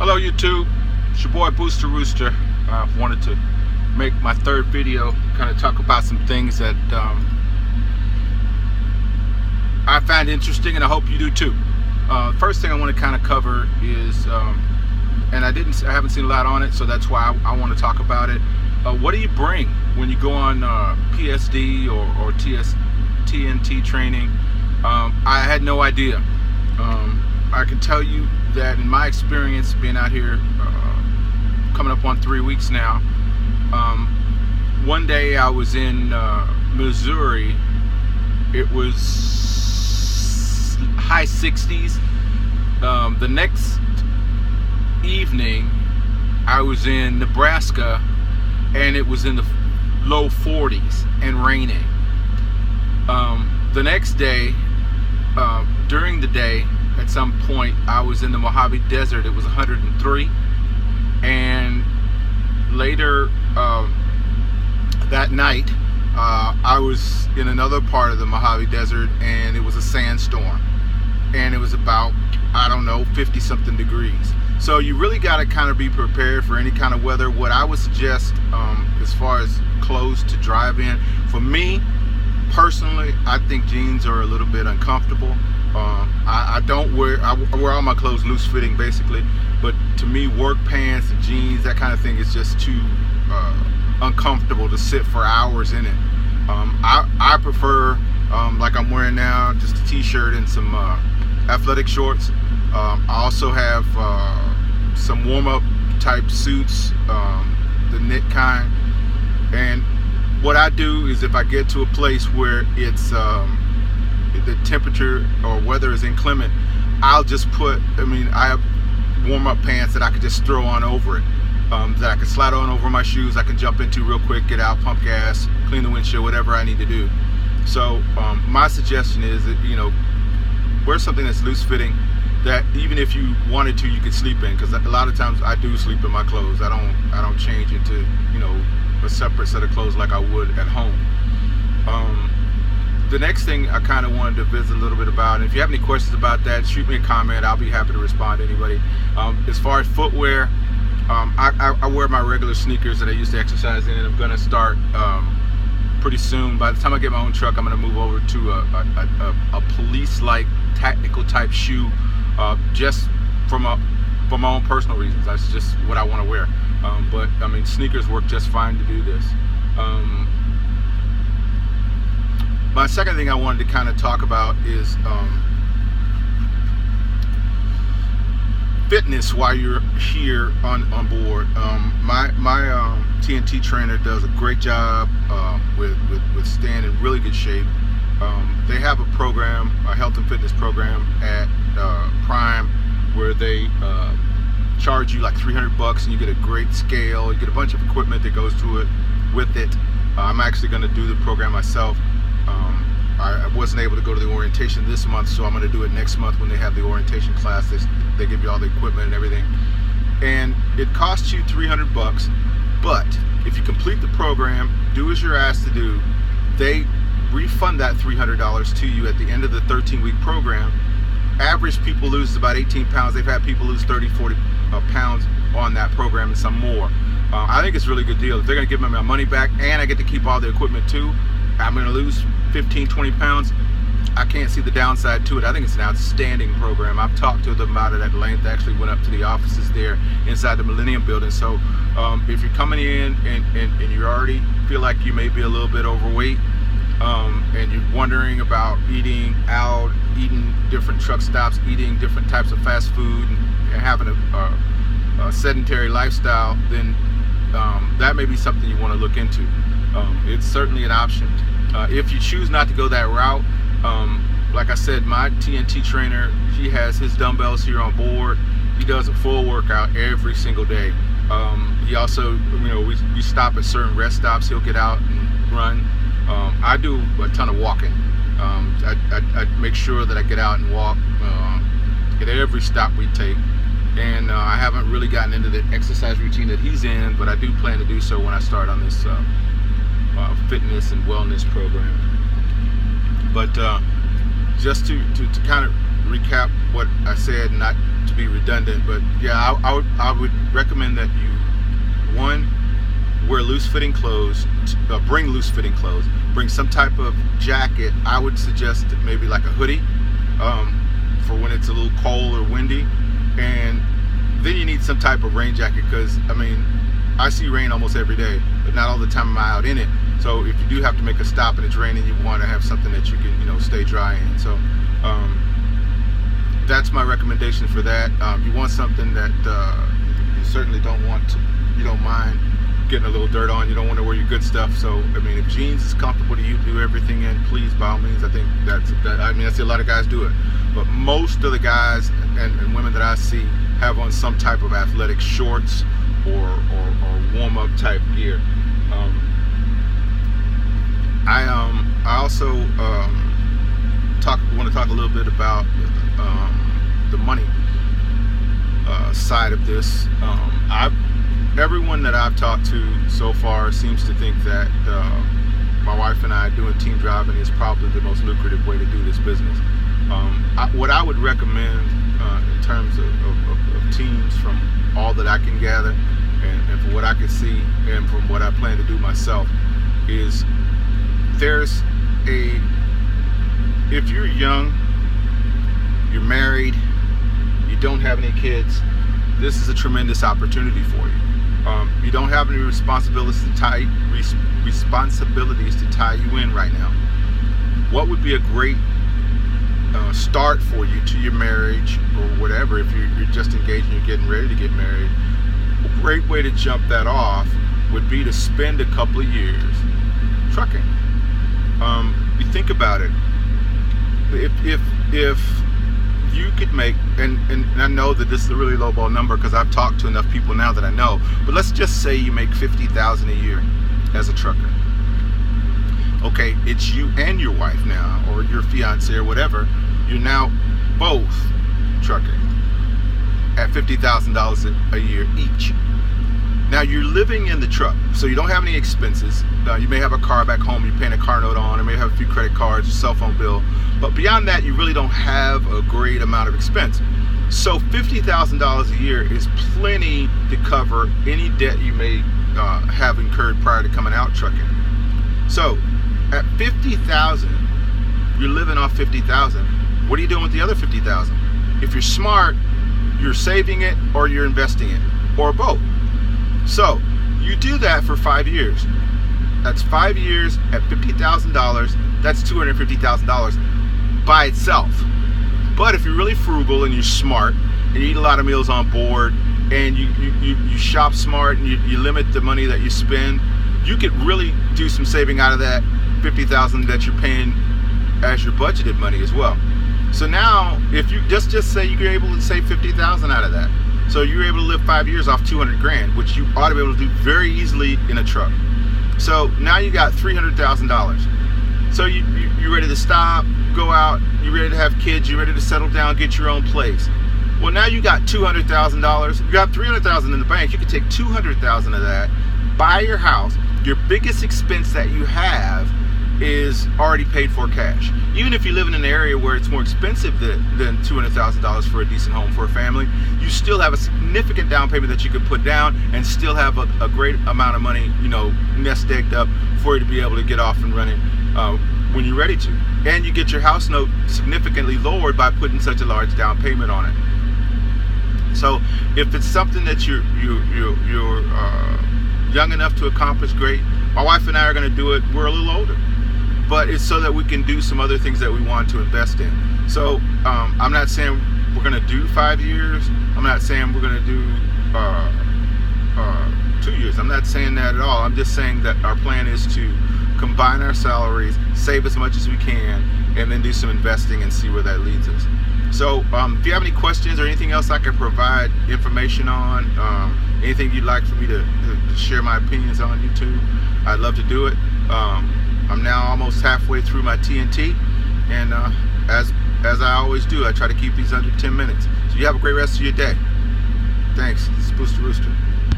Hello YouTube, it's your boy Booster Rooster. I wanted to make my third video, kind of talk about some things that I find interesting, and I hope you do too. First thing I want to kind of cover is, and I haven't seen a lot on it, so that's why I want to talk about it. What do you bring when you go on PSD or TNT training? I had no idea. I can tell you that in my experience being out here coming up on 3 weeks now, one day I was in Missouri. It was high 60s. The next evening I was in Nebraska and it was in the low 40s and raining. The next day, during the day, at some point I was in the Mojave Desert. It was 103, and later that night I was in another part of the Mojave Desert and it was a sandstorm, and it was about, I don't know, 50 something degrees. So you really got to kind of be prepared for any kind of weather. What I would suggest as far as clothes to drive in, for me personally, I think jeans are a little bit uncomfortable. I wear all my clothes loose fitting basically, but to me work pants and jeans, that kind of thing, is just too uncomfortable to sit for hours in it. I prefer, like I'm wearing now, just a t-shirt and some athletic shorts. I also have some warm-up type suits, the knit kind, and what I do is, if I get to a place where it's the temperature or weather is inclement, I'll just put, I have warm-up pants that I could just throw on over it, that I can slide on over my shoes. I can jump into real quick, get out, pump gas, clean the windshield, whatever I need to do. So my suggestion is that, wear something that's loose fitting, that even if you wanted to, you could sleep in, because a lot of times I do sleep in my clothes. I don't change into a separate set of clothes like I would at home. The next thing I kind of wanted to visit a little bit about, and if you have any questions about that, shoot me a comment. I'll be happy to respond to anybody. As far as footwear, I wear my regular sneakers that I used to exercise in, and I'm going to start pretty soon. By the time I get my own truck, I'm going to move over to a police-like tactical type shoe, just for my own personal reasons. That's just what I want to wear. But sneakers work just fine to do this. My second thing I wanted to kind of talk about is fitness while you're here on board. My TNT trainer does a great job with staying in really good shape. They have a program, a health and fitness program at Prime, where they charge you like $300 and you get a great scale. You get a bunch of equipment that goes to it with it. I'm actually going to do the program myself. I wasn't able to go to the orientation this month, so I'm going to do it next month when they have the orientation class. They give you all the equipment and everything, and it costs you $300. But if you complete the program, do as you're asked to do, they refund that $300 to you at the end of the 13-week program. Average people lose about 18 pounds. They've had people lose 30, 40 pounds on that program and some more. I think it's a really good deal. If they're going to give me my money back and I get to keep all the equipment too, I'm going to lose 15, 20 pounds. I can't see the downside to it. I think it's an outstanding program. I've talked to them about it at length. I actually went up to the offices there inside the Millennium Building. So if you're coming in and you already feel like you may be a little bit overweight, and you're wondering about eating out, eating different truck stops, eating different types of fast food, and having a sedentary lifestyle, then that may be something you want to look into. It's certainly an option. If you choose not to go that route, like I said, my TNT trainer, he has his dumbbells here on board. He does a full workout every single day. He also, we stop at certain rest stops. He'll get out and run. I do a ton of walking. I make sure that I get out and walk at every stop we take. And I haven't really gotten into the exercise routine that he's in, but I do plan to do so when I start on this fitness and wellness program. But just to kind of recap what I said, not to be redundant, but yeah, I would recommend that you, one, wear loose-fitting clothes, bring loose-fitting clothes, bring some type of jacket. I would suggest maybe like a hoodie for when it's a little cold or windy, and then you need some type of rain jacket, because I mean, I see rain almost every day, but not all the time am I out in it. So if you do have to make a stop and it's raining, you want to have something that you can, you know, stay dry in. So that's my recommendation for that. You want something that you certainly don't want to, you don't mind getting a little dirt on. You don't want to wear your good stuff. So I mean, if jeans is comfortable to you, do everything in, please, by all means. I think I see a lot of guys do it, but most of the guys and women that I see have on some type of athletic shorts or warm-up type gear. I also want to talk a little bit about the money side of this. Everyone that I've talked to so far seems to think that my wife and I doing team driving is probably the most lucrative way to do this business. What I would recommend in terms of teams, from all that I can gather and from what I can see and from what I plan to do myself, is if you're young, you're married, you don't have any kids, this is a tremendous opportunity for you. You don't have any responsibilities to tie you in right now. What would be a great start for you to your marriage or whatever, if you're just engaged and you're getting ready to get married? A great way to jump that off would be to spend a couple of years trucking. You think about it. If you could make, and I know that this is a really lowball number because I've talked to enough people now that I know, but let's just say you make $50,000 a year as a trucker. Okay, it's you and your wife now, or your fiance or whatever. You're now both trucking at $50,000 a year each. Now you're living in the truck, so you don't have any expenses. You may have a car back home you're paying a car note on, or may have a few credit cards, a cell phone bill, but beyond that you really don't have a great amount of expense. So $50,000 a year is plenty to cover any debt you may have incurred prior to coming out trucking. So at $50,000, you're living off $50,000. What are you doing with the other $50,000? If you're smart, you're saving it or you're investing it, or both. So you do that for 5 years. That's 5 years at $50,000. That's $250,000 by itself. But if you're really frugal and you're smart and you eat a lot of meals on board and you shop smart and you limit the money that you spend, you could really do some saving out of that $50,000 that you're paying as your budgeted money as well. So now, if you just say you're able to save $50,000 out of that, so you're able to live 5 years off $200,000, which you ought to be able to do very easily in a truck. So now you got $300,000. So you're ready to stop, go out, you're ready to have kids, you're ready to settle down, get your own place. Well, now you got $200,000. You got $300,000 in the bank. You can take $200,000 of that, buy your house. Your biggest expense that you have is already paid for cash. Even if you live in an area where it's more expensive than $200,000 for a decent home for a family, you still have a significant down payment that you could put down and still have a great amount of money, nest egged up for you to be able to get off and running when you're ready to. And you get your house note significantly lowered by putting such a large down payment on it. So if it's something that you're young enough to accomplish, great. My wife and I are going to do it. We're a little older, but it's so that we can do some other things that we want to invest in. So I'm not saying we're going to do 5 years. I'm not saying we're going to do 2 years. I'm not saying that at all. I'm just saying that our plan is to combine our salaries, save as much as we can, and then do some investing and see where that leads us. So if you have any questions or anything else I can provide information on, anything you'd like for me to share my opinions on YouTube, I'd love to do it. I'm now almost halfway through my TNT, and as I always do, I try to keep these under 10 minutes. So you have a great rest of your day. Thanks. This is Booster Rooster.